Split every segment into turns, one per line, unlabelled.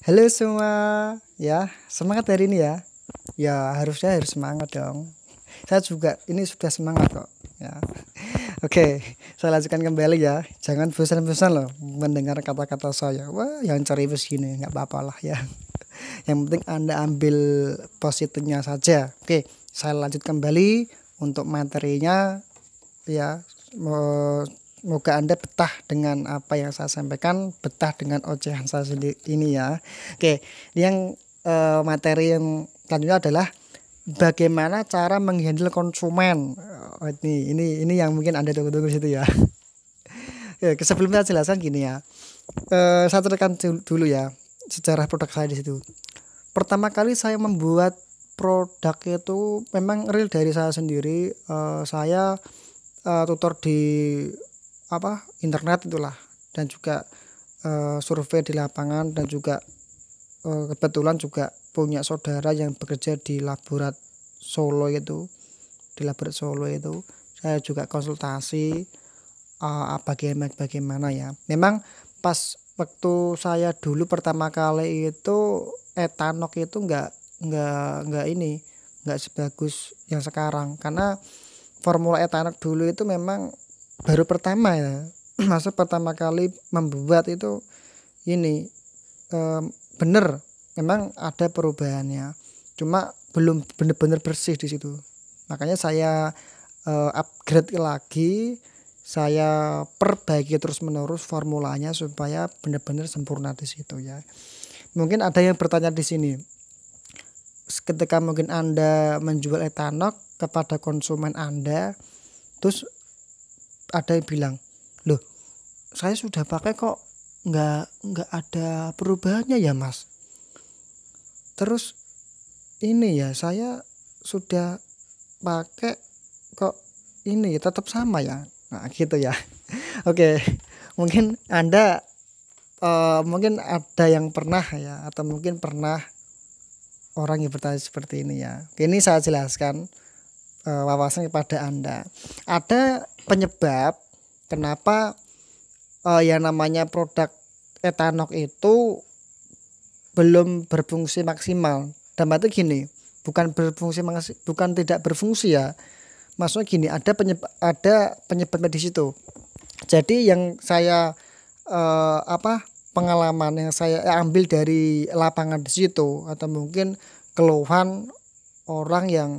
Halo semua, ya semangat hari ini ya. Ya harusnya harus semangat dong. Saya juga ini sudah semangat kok. Ya, oke, saya lanjutkan kembali ya. Jangan bosan-bosan loh mendengar kata-kata saya. Wah, yang cari gini nggak apa-apa lah ya. Yang penting Anda ambil positifnya saja. Oke, saya lanjut kembali untuk materinya ya. Semoga Anda betah dengan apa yang saya sampaikan, betah dengan ocehan saya sendiri ini ya. Oke, yang materi yang selanjutnya adalah bagaimana cara menghandle konsumen. Ini yang mungkin Anda tunggu-tunggu situ ya. Ya, sebelumnya saya jelaskan gini ya. Saya ceritakan dulu ya sejarah produk saya di situ. Pertama kali saya membuat produk itu memang real dari saya sendiri. Saya tutor di internet itulah, dan juga survei di lapangan, dan juga kebetulan juga punya saudara yang bekerja di laborat Solo itu. Di laborat Solo itu saya juga konsultasi bagaimana ya. Memang pas waktu saya dulu pertama kali itu etanol itu nggak sebagus yang sekarang, karena formula etanol dulu itu memang baru pertama ya. Masa pertama kali membuat itu ini bener, memang ada perubahannya, cuma belum bener-bener bersih di situ. Makanya saya upgrade lagi, saya perbaiki terus menerus formulanya supaya benar-benar sempurna di situ ya. Mungkin ada yang bertanya di sini, ketika mungkin Anda menjual etanol kepada konsumen Anda, terus ada yang bilang, loh saya sudah pakai kok nggak ada perubahannya ya mas. Terus ini ya saya sudah pakai kok ini tetap sama ya. Nah gitu ya. Oke, mungkin Anda mungkin ada yang pernah ya, atau mungkin pernah orang yang bertanya seperti ini ya. Ini saya jelaskan wawasan kepada Anda. Ada penyebab kenapa yang namanya produk etanol itu belum berfungsi maksimal. Dan itu gini, bukan tidak berfungsi ya. Maksudnya gini, ada penyebab di situ. Jadi yang saya pengalaman yang saya ambil dari lapangan di situ, atau mungkin keluhan orang yang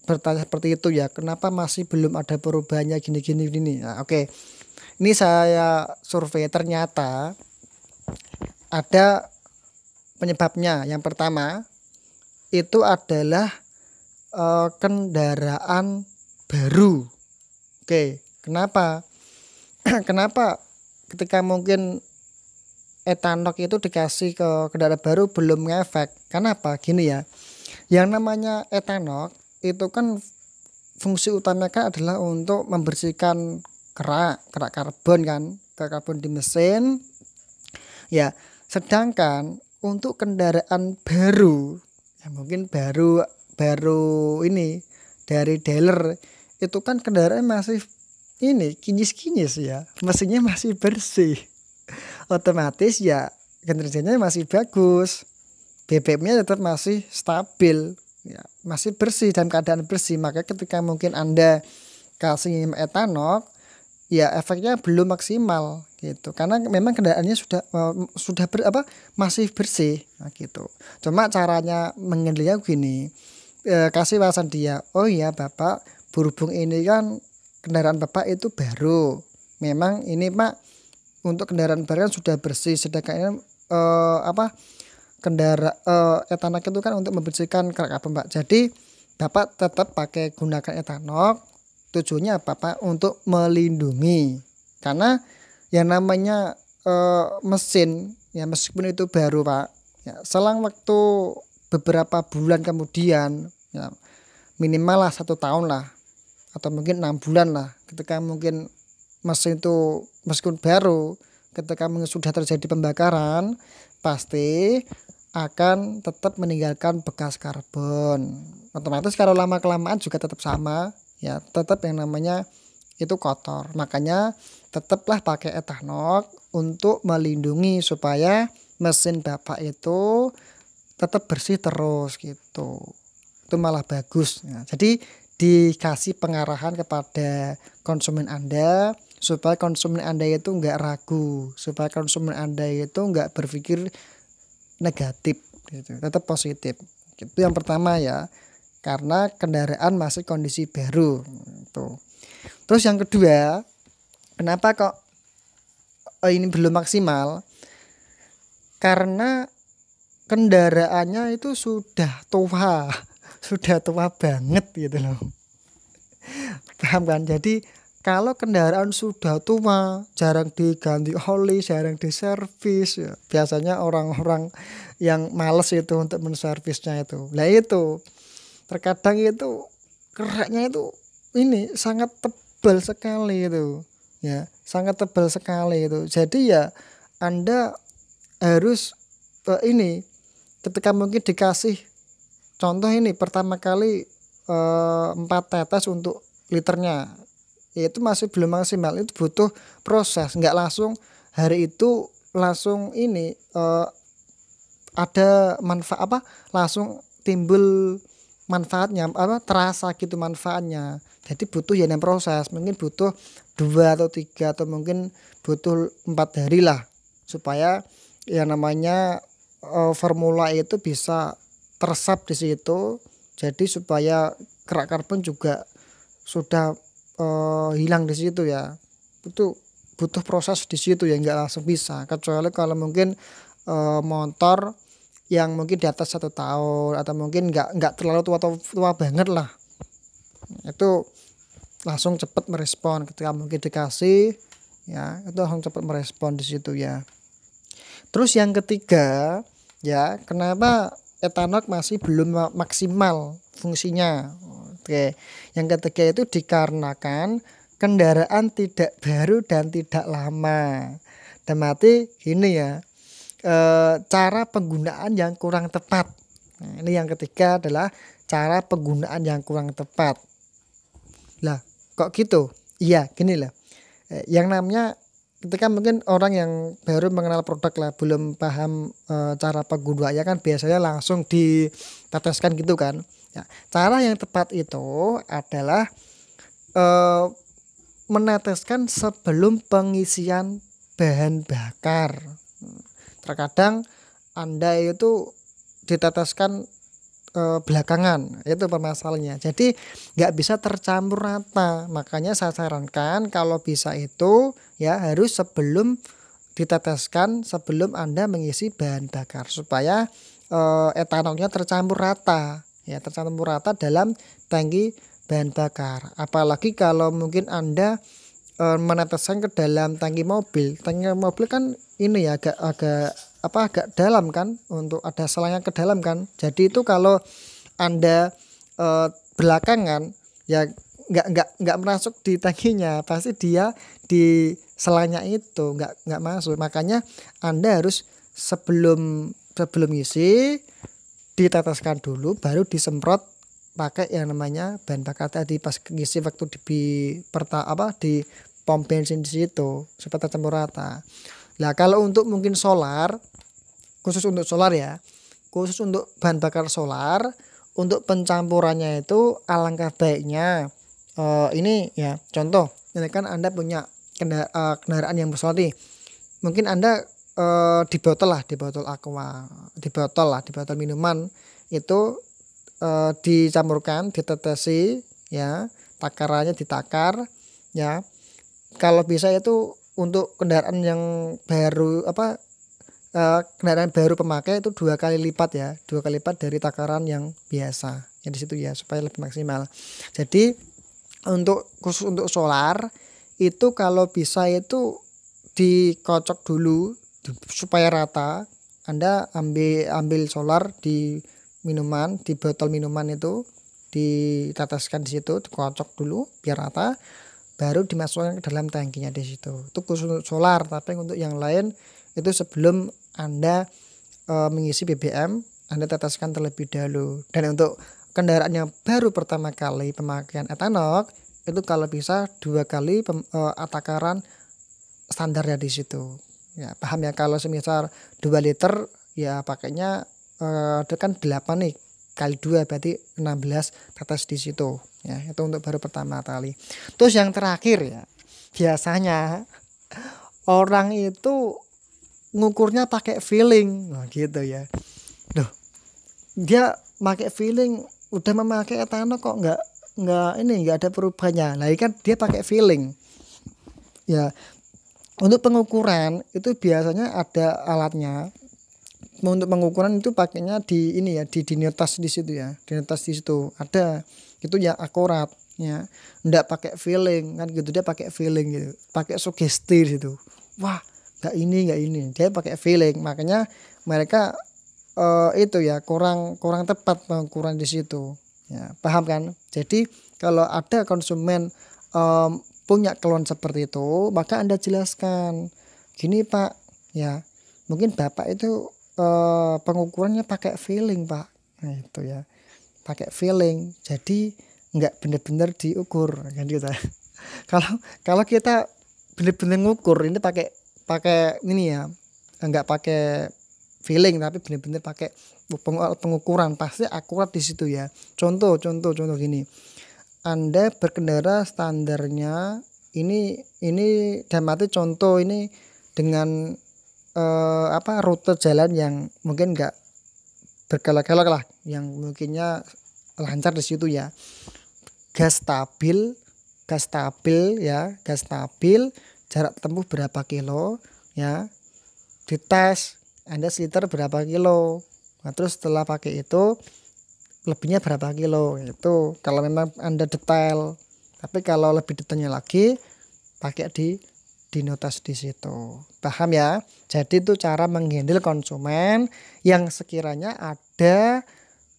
bertanya seperti itu ya, kenapa masih belum ada perubahannya gini. Nah, oke. Ini saya survei, ternyata ada penyebabnya. Yang pertama itu adalah kendaraan baru. Oke, kenapa? Kenapa ketika mungkin etanol itu dikasih ke kendaraan baru belum ngefek? Kenapa? Gini ya. Yang namanya etanol itu kan fungsi utamanya adalah untuk membersihkan kerak karbon di mesin ya. Sedangkan untuk kendaraan baru ya, mungkin baru ini dari dealer, itu kan kendaraan masih ini kinyis ya, mesinnya masih bersih, otomatis ya kinerjanya masih bagus, BBM-nya tetap masih stabil ya, masih bersih, dalam keadaan bersih. Maka ketika mungkin Anda kasih etanol ya efeknya belum maksimal gitu, karena memang kendaraannya masih bersih. Nah, gitu. Cuma caranya mengendalinya gini, kasih wawasan dia, oh iya Bapak, berhubung ini kan kendaraan Bapak itu baru, memang ini Pak untuk kendaraan baru kan sudah bersih, sedangkan ini etanol itu kan untuk membersihkan kerak karbon Pak. Jadi Bapak tetap gunakan etanol. Tujuannya apa Pak? Untuk melindungi, karena yang namanya mesin ya, meskipun itu baru Pak ya, selang waktu beberapa bulan kemudian ya, minimal lah 1 tahun lah, atau mungkin 6 bulan lah, ketika mungkin mesin itu meskipun baru, ketika sudah terjadi pembakaran pasti akan tetap meninggalkan bekas karbon. Otomatis kalau lama kelamaan juga tetap sama ya, tetap yang namanya itu kotor. Makanya tetaplah pakai etanol untuk melindungi supaya mesin Bapak itu tetap bersih terus gitu. Itu malah bagus. Nah, jadi dikasih pengarahan kepada konsumen Anda supaya konsumen Anda itu nggak ragu, supaya konsumen Anda itu nggak berpikir negatif gitu, tetap positif. Itu yang pertama ya, karena kendaraan masih kondisi baru tuh. Terus yang kedua, kenapa kok ini belum maksimal? Karena kendaraannya itu sudah tua, sudah tua banget gitu loh. Paham kan? Jadi kalau kendaraan sudah tua, jarang diganti oli, jarang diservis, ya, biasanya orang-orang yang males itu untuk menservisnya itu. Nah itu terkadang itu keraknya itu ini sangat tebal sekali itu, ya sangat tebal sekali itu. Jadi ya Anda harus ini ketika mungkin dikasih contoh ini pertama kali 4 tetes untuk liternya, itu masih belum maksimal, itu butuh proses, nggak langsung hari itu langsung ini ada manfaat apa langsung timbul manfaatnya apa terasa gitu manfaatnya. Jadi butuh ya proses, mungkin butuh 2 atau 3 atau mungkin butuh 4 hari lah supaya yang namanya formula itu bisa teresap di situ. Jadi supaya kerak karbon juga sudah hilang di situ ya. Itu butuh proses di situ ya, nggak langsung bisa. Kecuali kalau mungkin motor yang mungkin di atas 1 tahun atau mungkin nggak terlalu tua banget lah, itu langsung cepat merespon ketika mungkin dikasih ya, itu langsung cepat merespon di situ ya. Terus yang ketiga ya, kenapa etanol masih belum maksimal fungsinya? Oke, yang ketiga itu dikarenakan kendaraan tidak baru dan tidak lama. Dan mati gini ya, cara penggunaan yang kurang tepat. Nah, ini yang ketiga adalah cara penggunaan yang kurang tepat. Lah, kok gitu? Iya, gini lah. Yang namanya ketika mungkin orang yang baru mengenal produk lah, belum paham cara penggunaannya kan biasanya langsung diteteskan gitu kan. Ya, cara yang tepat itu adalah meneteskan sebelum pengisian bahan bakar. Terkadang Anda itu diteteskan belakangan, itu permasalahannya. Jadi nggak bisa tercampur rata. Makanya saya sarankan kalau bisa itu ya harus sebelum diteteskan, sebelum Anda mengisi bahan bakar supaya etanolnya tercampur rata, ya tercampur rata dalam tangki bahan bakar. Apalagi kalau mungkin Anda meneteskan ke dalam tangki mobil kan ini ya agak dalam kan, untuk ada selangnya ke dalam kan. Jadi itu kalau Anda belakangan ya nggak masuk di tangkinya, pasti dia di selangnya itu nggak masuk. Makanya Anda harus sebelum isi diteteskan dulu, baru disemprot pakai yang namanya bahan bakar tadi pas ngisi waktu di pom bensin di situ supaya tercampur rata. Nah, kalau untuk mungkin solar, khusus untuk solar ya, khusus untuk bahan bakar solar, untuk pencampurannya itu alangkah baiknya ini ya, contoh ini kan Anda punya kendaraan yang besar nih, mungkin Anda di botol aqua, di botol minuman itu dicampurkan, ditetesi ya, takarannya ditakar ya. Kalau bisa itu untuk kendaraan yang baru kendaraan baru pemakai itu 2 kali lipat ya, 2 kali lipat dari takaran yang biasa ya di situ ya, supaya lebih maksimal. Jadi khusus untuk solar itu kalau bisa itu dikocok dulu supaya rata. Anda ambil solar di minuman, di botol minuman itu diteteskan di situ, dikocok dulu biar rata, baru dimasukkan ke dalam tangkinya di situ. Itu khusus untuk solar. Tapi untuk yang lain itu sebelum Anda mengisi BBM, Anda teteskan terlebih dahulu. Dan untuk kendaraan yang baru pertama kali pemakaian etanol itu kalau bisa 2 kali takaran standarnya di situ. Ya, paham ya, kalau semisal 2 liter ya pakainya itu kan 8 nih kali 2 berarti 16 tetes di situ. Ya, itu untuk baru pertama kali. Terus yang terakhir ya, biasanya orang itu ngukurnya pakai feeling. Nah, gitu ya. Duh, dia pakai feeling, udah memakai etanol kok nggak ada perubahannya. Nah, ini kan dia pakai feeling. Ya, untuk pengukuran itu biasanya ada alatnya. Untuk pengukuran itu pakainya di ini ya, di dinotas di situ ya. Dinotas di situ ada. Itu ya akurat ya. Enggak pakai feeling kan gitu, dia pakai feeling gitu. Pakai sugesti di situ. Wah, enggak ini. Dia pakai feeling. Makanya mereka itu ya kurang tepat pengukuran di situ. Ya, paham kan? Jadi kalau ada konsumen punya keluhan seperti itu, maka Anda jelaskan, gini Pak, ya mungkin Bapak itu pengukurannya pakai feeling Pak. Nah itu ya, pakai feeling, jadi nggak benar-benar diukur kan gitu. kalau kalau kita benar-benar ngukur ini pakai ini ya, nggak pakai feeling tapi benar-benar pakai pengukuran, pasti akurat di situ ya. Contoh gini, Anda berkendara standarnya ini dalam arti contoh ini dengan rute jalan yang mungkin enggak berkelok-kelok lah, yang mungkinnya lancar di situ ya. Gas stabil ya, gas stabil, jarak tempuh berapa kilo ya. Dites Anda seliter berapa kilo. Nah, terus setelah pakai itu lebihnya berapa kilo, itu kalau memang Anda detail. Tapi kalau lebih detailnya lagi pakai di notas di situ. Paham ya? Jadi itu cara menghandle konsumen yang sekiranya ada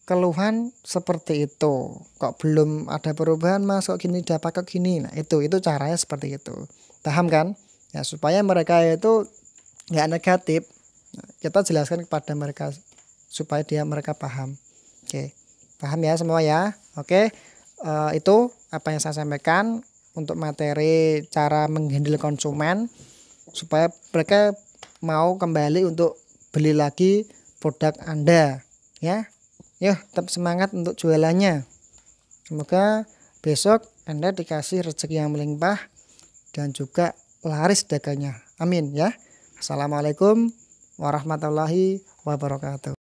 keluhan seperti itu. Kok belum ada perubahan Mas, kok gini udah pakai gini. Nah, itu caranya seperti itu. Paham kan? Ya, supaya mereka itu nggak negatif. Nah, kita jelaskan kepada mereka supaya mereka paham. Oke. Paham ya semua ya? Oke, itu apa yang saya sampaikan untuk materi cara menghandle konsumen supaya mereka mau kembali untuk beli lagi produk Anda ya. Yuk, tetap semangat untuk jualannya. Semoga besok Anda dikasih rezeki yang melimpah dan juga laris dagangnya. Amin ya. Assalamualaikum warahmatullahi wabarakatuh.